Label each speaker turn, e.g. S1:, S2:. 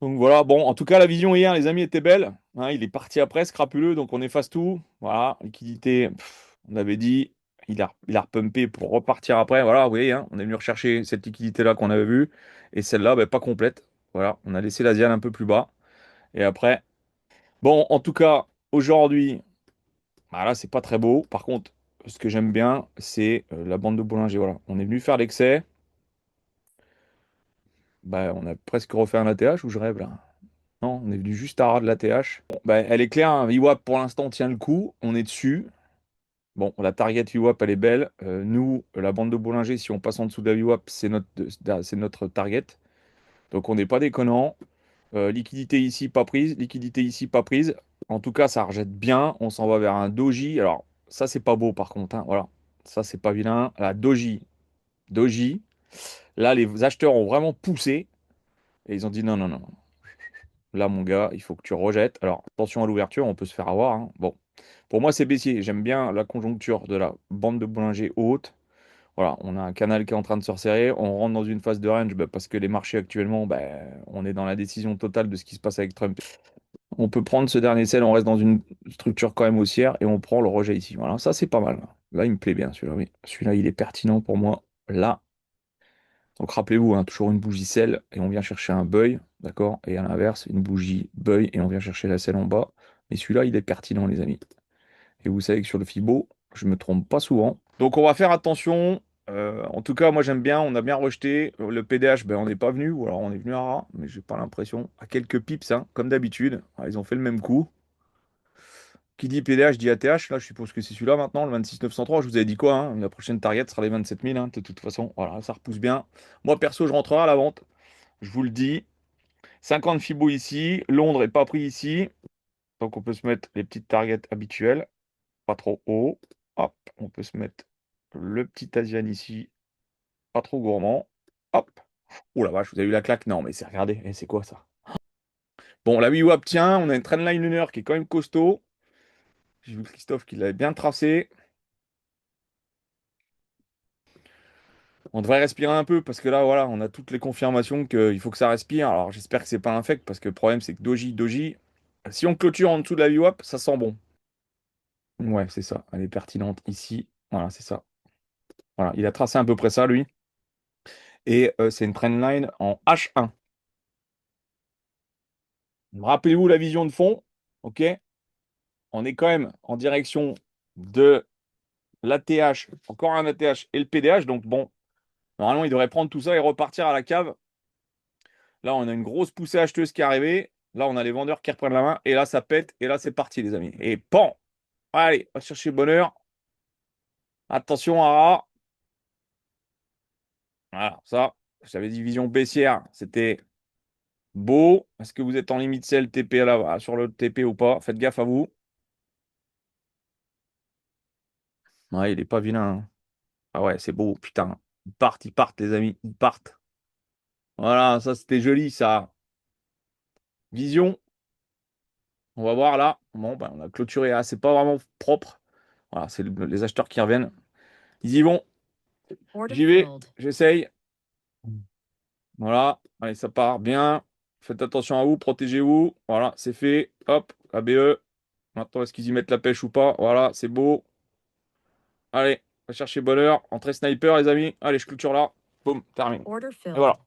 S1: Donc voilà, bon, en tout cas, la vision hier, les amis, était belle. Hein, il est parti après, scrapuleux, donc on efface tout. Voilà, liquidité, on avait dit, il a repumpé pour repartir après. Voilà, vous voyez, hein, on est venu rechercher cette liquidité-là qu'on avait vue. Et celle-là, ben, pas complète. Voilà, on a laissé l'Asian un peu plus bas. Et après, bon, en tout cas, aujourd'hui, voilà, c'est pas très beau. Par contre, ce que j'aime bien, c'est la bande de Bollinger. Voilà, on est venu faire l'excès. Bah, on a presque refait un ATH ou je rêve là? Non, on est venu juste à ras de l'ATH. Bon, bah, elle est claire, hein, VWAP pour l'instant tient le coup, on est dessus. Bon, la target VWAP elle est belle. Nous, la bande de Bollinger, si on passe en dessous de la VWAP, c'est notre target. Donc on n'est pas déconnant. Liquidité ici, pas prise. Liquidité ici, pas prise. En tout cas, ça rejette bien. On s'en va vers un doji. Alors, ça, c'est pas beau par contre, hein, voilà. Ça, c'est pas vilain. La doji. Doji. Là, les acheteurs ont vraiment poussé. Et ils ont dit non, non, non. Là, mon gars, il faut que tu rejettes. Alors, attention à l'ouverture, on peut se faire avoir, hein. Bon, pour moi, c'est baissier. J'aime bien la conjoncture de la bande de Bollinger haute. Voilà, on a un canal qui est en train de se resserrer. On rentre dans une phase de range bah, parce que les marchés actuellement, bah, on est dans la décision totale de ce qui se passe avec Trump. On peut prendre ce dernier sell, on reste dans une structure quand même haussière et on prend le rejet ici. Voilà, ça, c'est pas mal. Là, il me plaît bien, celui-là. Oui. Celui-là, il est pertinent pour moi. Là, donc rappelez-vous, hein, toujours une bougie sell et on vient chercher un buy, d'accord? Et à l'inverse, une bougie buy et on vient chercher la sell en bas. Mais celui-là, il est pertinent, les amis. Et vous savez que sur le Fibo, je me trompe pas souvent. Donc on va faire attention. En tout cas, moi j'aime bien, on a bien rejeté. Le PDH, ben, on n'est pas venu, ou alors on est venu à ras, mais j'ai pas l'impression. À quelques pips, hein, comme d'habitude. Ah, ils ont fait le même coup. Qui dit PDH dit ATH. Là, je suppose que c'est celui-là maintenant, le 26903. Je vous avais dit quoi, hein, la prochaine target sera les 27 000, hein, de toute façon. Voilà, ça repousse bien. Moi, perso, je rentrerai à la vente. Je vous le dis. 50 Fibo ici. Londres est pas pris ici. Donc, on peut se mettre les petites targets habituelles. Pas trop haut. Hop, on peut se mettre le petit Asian ici. Pas trop gourmand. Hop. Oh la vache, vous avez eu la claque? Non, mais c'est, regardez, c'est quoi ça? Bon, la WIWAP tient. On a une trendline lunaire qui est quand même costaud. J'ai vu Christophe qui l'avait bien tracé. On devrait respirer un peu parce que là, voilà, on a toutes les confirmations qu'il faut que ça respire. Alors, j'espère que c'est pas infect parce que le problème, c'est que Doji, Doji, si on clôture en dessous de la VWAP, ça sent bon. Ouais, c'est ça. Elle est pertinente ici. Voilà, c'est ça. Voilà, il a tracé à peu près ça, lui. Et c'est une trendline en H1. Rappelez-vous la vision de fond. OK? On est quand même en direction de l'ATH, encore un ATH et le PDH. Donc, bon, normalement, il devrait prendre tout ça et repartir à la cave. Là, on a une grosse poussée acheteuse qui est arrivée. Là, on a les vendeurs qui reprennent la main. Et là, ça pète. Et là, c'est parti, les amis. Et pan! Allez, on va chercher le bonheur. Attention, Ara. Voilà, ça. J'avais dit vision baissière. C'était beau. Est-ce que vous êtes en limite sell TP sur le TP ou pas? Faites gaffe à vous. Ouais, il est pas vilain, hein. Ah ouais, c'est beau, putain. Ils partent, les amis. Ils partent. Voilà, ça, c'était joli, ça. Vision. On va voir là. Bon, ben, on a clôturé. Ah, c'est pas vraiment propre. Voilà, c'est les acheteurs qui reviennent. Ils y vont. J'y vais. J'essaye. Voilà. Allez, ça part bien. Faites attention à vous. Protégez-vous. Voilà, c'est fait. Hop, ABE. Maintenant, est-ce qu'ils y mettent la pêche ou pas? Voilà, c'est beau. Allez, on va chercher bonheur. Entrée sniper, les amis. Allez, je clôture là. Boum, termine. Et voilà.